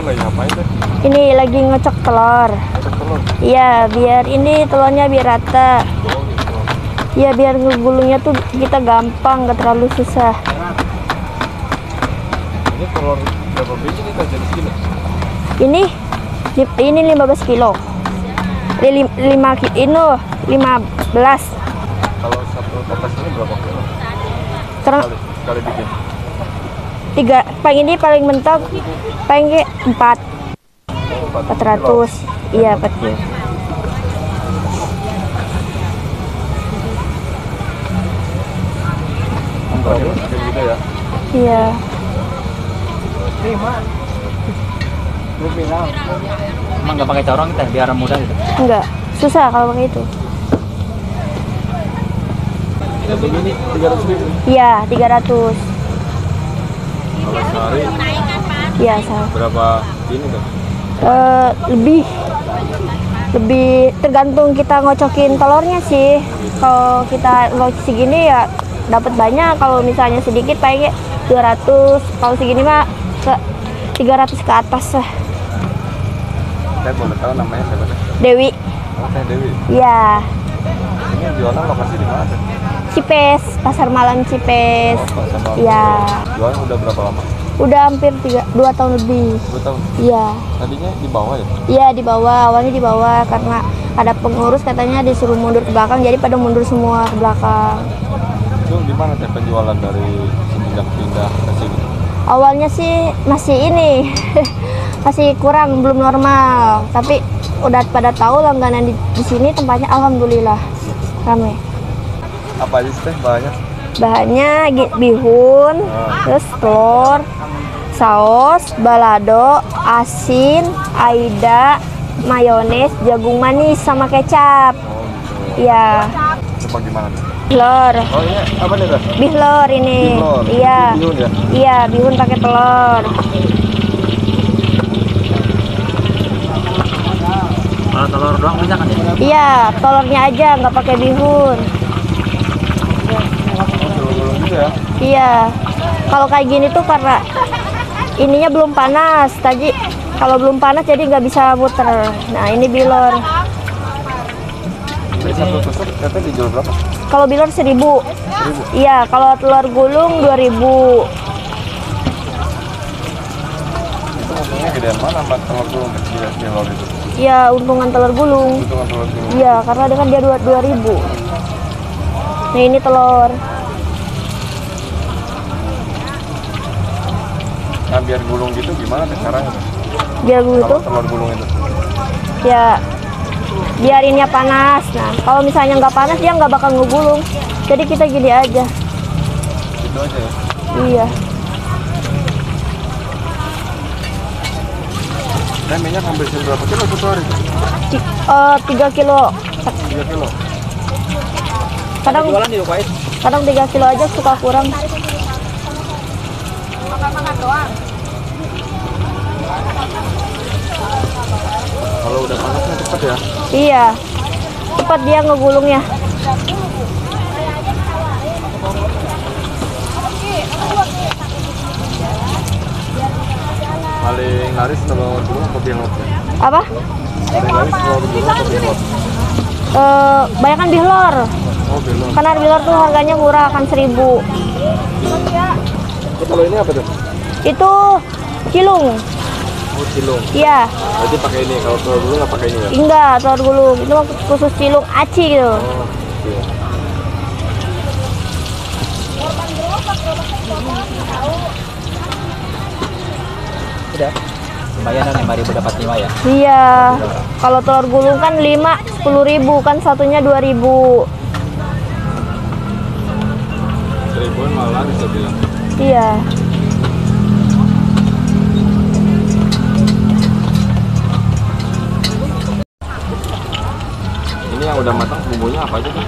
lagi ngapain deh? Ini lagi ngocok telur. Ngocok telur? Iya, biar ini telurnya biar rata. Oh gitu. Iya, biar ngegulungnya tuh kita gampang, gak terlalu susah. Ini telur berapa biji nih jadi segini? Ini 15 kilo. 15. Kalau satu kotak ini berapa kilo? Sekarang Sekali bikin? 3, paling mentok paling 4. 400. Iya, 4 kilo. Kayak gitu ya? Iya. Lu bilang emang nggak pakai corong kita biar mudah gitu? Enggak, susah kalau pakai itu. Ini 300.000? Iya, 300. Kalau sehari Iya, salah. berapa ini tuh? Lebih tergantung kita ngocokin telurnya sih. Kalau kita ngocok segini ya dapat banyak. Kalau misalnya sedikit paling 200. Kalau segini mah ke 300 ke atas lah. Saya boleh tahu namanya siapa deh? Dewi. Oh, Teh Dewi. Iya. Ini jualan lokasi di mana? Cipes, Pasar Malam Cipes. Oh, Pasar Malam. Iya. Jualan udah berapa lama? Udah hampir 2 tahun lebih. 2 tahun. Iya. Tadinya di bawah ya? Iya, di bawah. Awalnya di bawah karena ada pengurus katanya disuruh mundur ke belakang, jadi pada mundur semua ke belakang. Itu gimana teh penjualan dari semenjak pindah ke sini? Awalnya sih masih ini masih kurang, belum normal, tapi udah pada tahu langganan di sini tempatnya alhamdulillah ramai. Apa aja sih teh banyak? Bahannya bihun, terus telur, saus, balado, asin, aida, mayones, jagung manis sama kecap. Oh gitu. Iya. Coba gimana tuh? Telur. Oh ini apa nih teh? Bihlor ini. Bihlor. Iya. Bihun ya? Iya, bihun pakai telur. Kalau telur doang bisa kan ya? Iya, telurnya aja nggak pakai bihun. Oh gulung-gulung gitu ya? Iya. Kalau kayak gini tuh karena ininya belum panas. Tadi kalau belum panas jadi nggak bisa muter. Nah, ini bilor. Ini satu tusuk katanya dijual berapa? Kalau bilor 1.000. 1.000? Iya, kalau telur gulung 2.000. Itu untungnya gedean mana sama telur gulung kecil telur itu? Iya, untungan telur gulung. Untungan telur gulung. Iya, karena dengan dia 2.000. Nah, ini telur. Nah biar gulung gitu gimana teh caranya tuh? Biar gulung itu Kalau telur gulung itu? ya biarinnya panas. Nah, kalau misalnya nggak panas dia nggak bakal ngegulung. Jadi kita gini aja. Gitu aja ya? Iya. Nah minyak ngambil berapa kilo satu hari? 3 kilo. 3 kilo? Kadang Jualan di Lupain. 3 kilo aja suka kurang. Kalau udah panasnya cepet ya? Iya. Cepat dia ngegulungnya. Paling laris telur gulung apa bilor? Apa? Paling laris telur gulung apa bilor? Banyakan bihlor. Oh bilor. Karena bihlor tuh harganya murah, kan 1.000. Kalau ini apa tuh? Itu cilung. Oh cilung. Iya. Berarti pakai ini, kalau telur gulung nggak pakai ini ya? Enggak, telur gulung. Itu khusus cilung aci gitu. Oh iya. Udah. Lumayan 5.000 dapat 5 ya. Iya. Kalau telur gulung kan 10.000 kan satunya 2.000. Seribuan malah bisa bilang. Iya. Ini yang udah matang bumbunya apa aja tuh?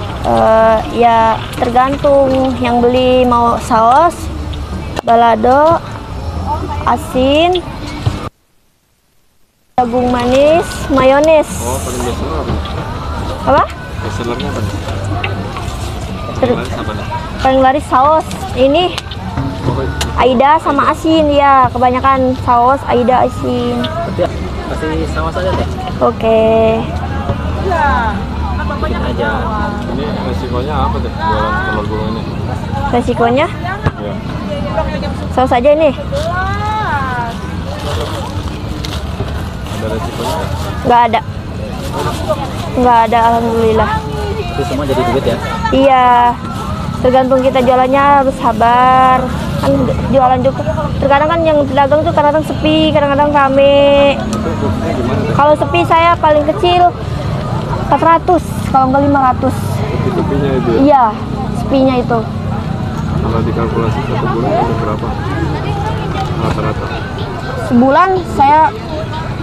Ya tergantung yang beli mau saus, balado, asin, jagung manis, mayones. Oh paling bestseller apa? Apa? Bestsellernya apa? Paling laris apa nih? Paling laris saus. Ini Oh, Aida sama asin ya, kebanyakan saus Aida asin. Berarti kasih sama saja teh. Oke. Bikin aja. Ini resikonya apa deh jualan telur gulung ini? Resikonya Ya. saus aja ini. Ada resikonya nggak? Nggak ada alhamdulillah. Itu semua jadi duit ya. Iya, tergantung kita jualannya, harus sabar. Kan jualan juga terkadang kan yang pedagang tuh kadang-kadang sepi, kadang-kadang rame. Itu fungsinya gimana deh? Kalau sepi saya paling kecil 400, kalau enggak 500. Tepi-tepinya itu ya? Iya, sepinya itu. Kalau dikalkulasi satu bulan itu berapa? Rata-rata. Sebulan saya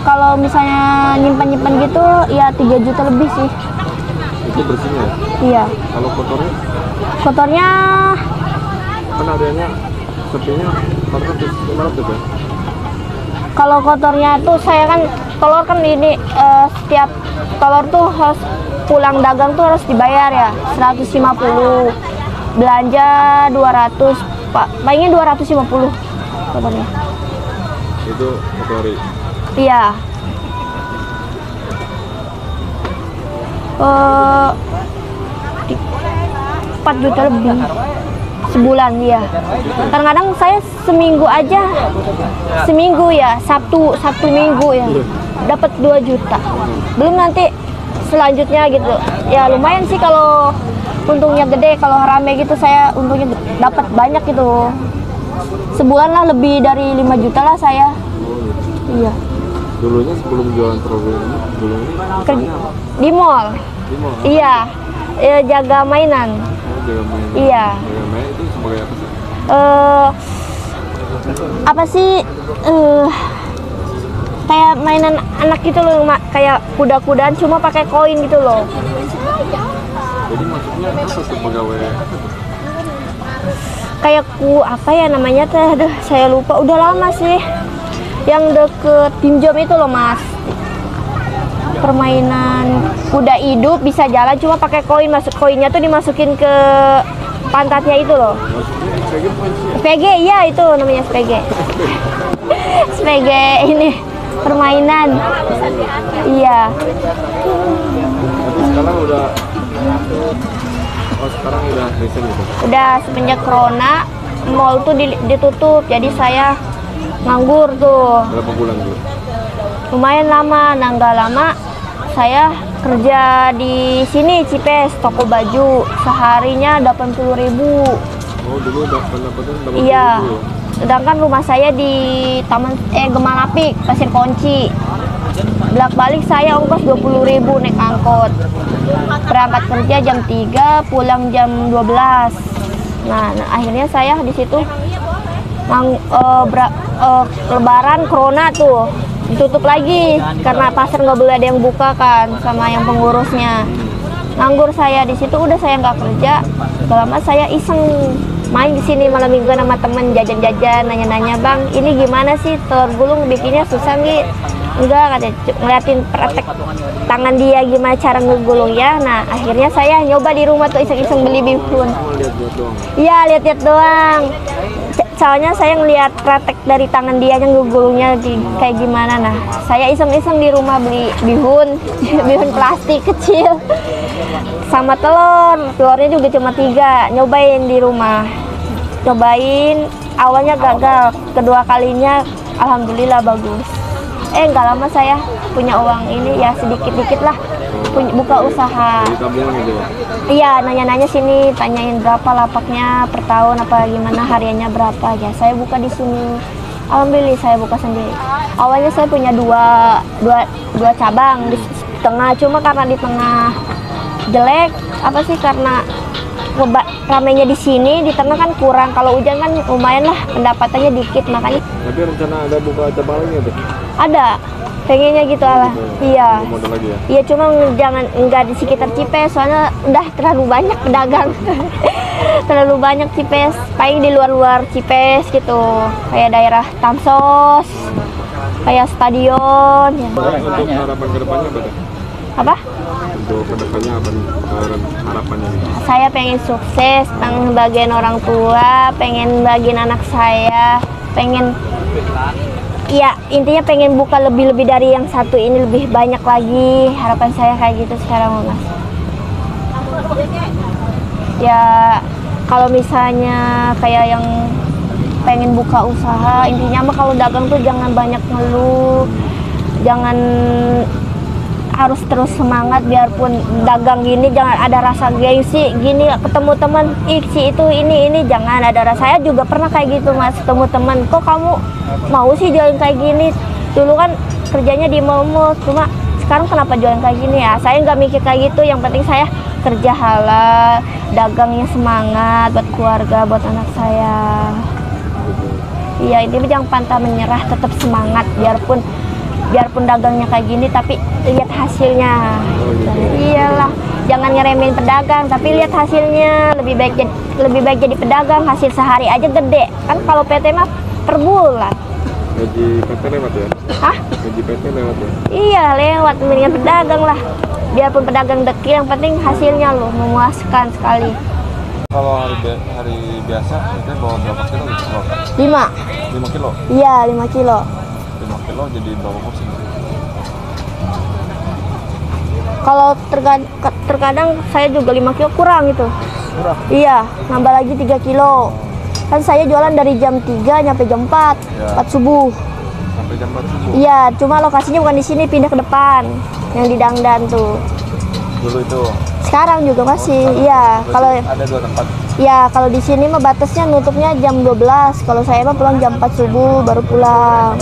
kalau misalnya nyimpan-nyimpan gitu ya 3 juta lebih sih. Itu bersihnya ya? Iya. Kalau kotornya? Kotornya Kan adanya tepinya 400, 500 ya? kalau kotornya tuh saya kan telur kan ini setiap telur tuh harus pulang dagang tuh harus dibayar ya 150, belanja 200 Pak, palingnya 250 kotornya. Itu kotori. Iya. 4 juta lebih sebulan ya. Kadang-kadang saya seminggu ya, Sabtu Minggu ya dapat 2 juta. Belum nanti selanjutnya gitu. Ya lumayan sih kalau untungnya gede, kalau rame gitu saya untungnya dapat banyak gitu. Sebulan lah lebih dari 5 juta lah saya. Iya. Dulunya sebelum jualan telur gulung ini, Kerja apa? di mall. Di mall? Iya. Jaga mainan. Oh, jaga mainan. Iya. Jaga mainan itu sebagai apa sih? Apa sih kayak mainan anak gitu loh, kayak kuda-kudaan cuma pakai koin gitu loh. Jadi maksudnya apa tuh pegawai? Kayak apa ya namanya teh, aduh saya lupa, udah lama sih. Yang deket Pinjam itu loh Mas. Permainan kuda hidup bisa jalan cuma pakai koin, koinnya tuh dimasukin ke pantatnya itu loh. Maksudnya SPG bukan sih? SPG, iya itu namanya SPG. SPG ini permainan. Iya. Tapi sekarang udah resign gitu. Udah semenjak corona mall tuh ditutup, jadi saya nganggur tuh. Berapa bulan dulu? Lumayan lama, nah nggak lama saya kerja di sini Cipes, toko baju, seharinya 80.000. Oh dulu pendapatan 80.000 Iya. ya? Sedangkan rumah saya di Gemalapik, Pasir Kunci. Bolak-balik saya ongkos 20.000 naik angkot. Berangkat kerja jam 3, pulang jam 12. Nah akhirnya saya di situ Lebaran corona tuh ditutup lagi karena pasar nggak boleh ada yang buka kan sama yang pengurusnya. Nganggur saya di situ, udah saya nggak kerja. Gak lama saya iseng main di sini malam minggu sama temen, jajan-jajan, nanya-nanya, "Bang, ini gimana sih telur gulung bikinnya susah nggak?" Enggak, katanya, ngeliatin praktek tangan dia gimana cara ngegulung ya. Nah akhirnya saya nyoba di rumah tuh iseng-iseng beli bihun. Cuma lihat-lihat doang. Iya, lihat-lihat doang. Soalnya saya ngeliat praktek dari tangan dia yang ngegulungnya kayak gimana. Nah saya iseng-iseng di rumah beli bihun bihun plastik kecil sama telurnya juga cuma 3, nyobain di rumah. Awalnya gagal, kedua kalinya alhamdulillah bagus. Nggak lama saya punya uang ini ya, sedikit-dikit lah buka usaha. Jadi tabungan gitu ya? Iya, nanya-nanya sini, tanyain berapa lapaknya per tahun, apa gimana hariannya berapa ya. Saya buka di sini. Alhamdulillah saya buka sendiri. Awalnya saya punya dua cabang di tengah, cuma karena di tengah jelek, apa sih karena ramenya di sini, di tengah kan kurang. Kalau hujan kan lumayan lah pendapatannya dikit, makanya. Tapi rencana ada buka cabang lagi nggak tuh? Ada, pengennya gitu lah. Iya. Modal lagi ya? Iya, cuma enggak di sekitar Cipes, soalnya udah terlalu banyak pedagang. Terlalu banyak Cipes, paling di luar-luar Cipes gitu, kayak daerah Tamsos, kayak stadion ya. Untuk harapan kedepannya apa tuh? Apa? Untuk kedepannya apa nih harapannya nih? Saya pengen sukses, pengen bagian orang tua, pengen bagian anak saya, pengen ya intinya pengen buka lebih-lebih dari yang satu ini, lebih banyak lagi. Harapan saya kayak gitu sekarang, Mas. Ya kalau misalnya kayak yang pengen buka usaha, intinya mah kalau dagang tuh jangan banyak ngeluh, jangan, harus terus semangat. Biarpun dagang gini jangan ada rasa gengsi gini, ketemu teman si itu ini jangan ada rasa. Saya juga pernah kayak gitu, Mas, ketemu teman, kok kamu mau sih jualan kayak gini, dulu kan kerjanya di mall, cuma sekarang kenapa jualan kayak gini ya. Saya nggak mikir kayak gitu, yang penting saya kerja halal, dagangnya semangat buat keluarga, buat anak saya. Iya, intinya jangan pantang menyerah, tetap semangat. Biarpun dagangnya kayak gini, tapi lihat hasilnya. Iyalah, jangan ngeremehin pedagang, tapi lihat hasilnya. Lebih baik jadi pedagang, hasil sehari aja gede. Kan kalau PT mah per bulan. Gaji PT lewat ya? Hah? Gaji PT lewat ya? Iya, lewat. Mendingan pedagang lah. Biarpun pedagang dekil, yang penting hasilnya loh memuaskan sekali. Kalau hari biasa itu bawa berapa kilo gitu? 5 kilo? Iya, 5 kilo. 5 kilo jadi berapa porsi? Kalau terkadang saya juga 5 kilo kurang gitu. Kurang? Iya, nambah lagi 3 kilo. Kan saya jualan dari jam 3 nyampe jam 4, Ya. 4 subuh. Sampai jam 4 subuh? Iya, cuma lokasinya bukan di sini, pindah ke depan. Yang di Dangdan tuh. Dulu itu? Sekarang juga masih, iya. Kalau ada 2 tempat? ya kalau di sini mah batasnya nutupnya jam 12. Kalau saya mah pulang jam 4 subuh baru pulang.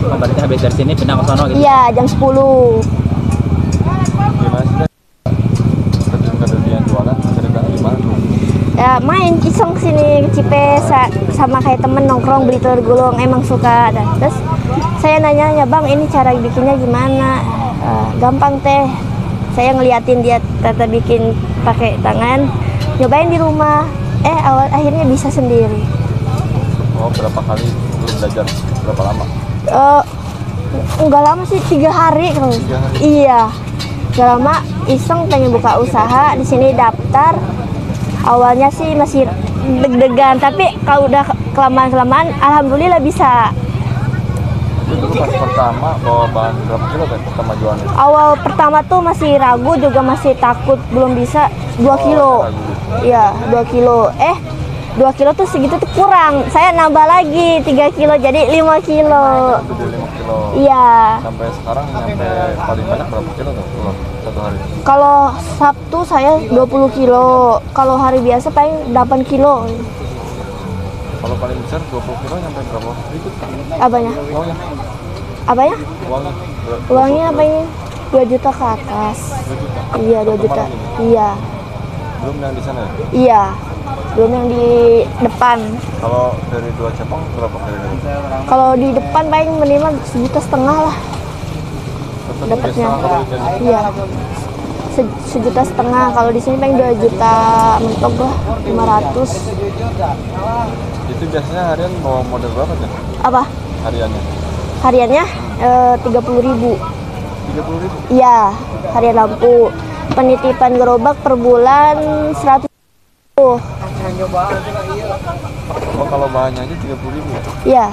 Oh, berarti habis dari sini pindah ke sono gitu? Iya, jam 10. Gimana sih? Kerja yang jualan, ceritanya gimana tuh? Ya main iseng sini ke Cipes sama kayak temen nongkrong beli telur gulung, emang suka. Dan terus saya nanya, bang ini cara bikinnya gimana? Gampang teh. Saya ngeliatin dia tata bikin pakai tangan, nyobain di rumah. Akhirnya bisa sendiri. Oh, berapa kali lu belajar? Berapa lama? Enggak lama sih, 3 hari kalau. 3 hari? Iya, enggak lama. Iseng pengen buka usaha di sini, daftar. Awalnya sih masih deg-degan, tapi kalau udah kelamaan alhamdulillah bisa. Dulu pas pertama bawa bahan berapa kilo kan pertama jualan itu? Awal pertama tuh masih ragu, juga masih takut, belum bisa. 2 kilo. Ragu. Iya, 2 kilo. 2 kilo tuh segitu tuh kurang. Saya nambah lagi 3 kilo jadi 5 kilo. Jadi 5 kilo. Iya. Sampai sekarang nyampe paling banyak berapa kilo tuh telur satu hari? Kalau Sabtu saya 20 kilo. Kalau hari biasa paling 8 kilo. Kalau paling besar 20 kilo nyampe berapa? Sedikit. Apanya? Uangnya? Apanya? Uangnya? Uangnya apa ini? 2 juta ke atas. 2 juta? Iya, 2 juta. Malam ini? Iya. Belum yang di sana ya? Iya. Belum yang di depan. Kalau dari 2 cabang berapa kali dari? Kalau di depan paling minimal 1,5 juta lah Tetap dapatnya. biasa kalau jadi. Iya. 1,5 juta. Kalau di sini paling 2 juta mentok lah, 500. Itu biasanya harian bawa modal berapa kan? Apa? Hariannya? Hariannya 30.000. 30.000? Iya, harian lampu. Penitipan gerobak per bulan 100. Oh, kalau bahannya aja 30.000 ya? Iya.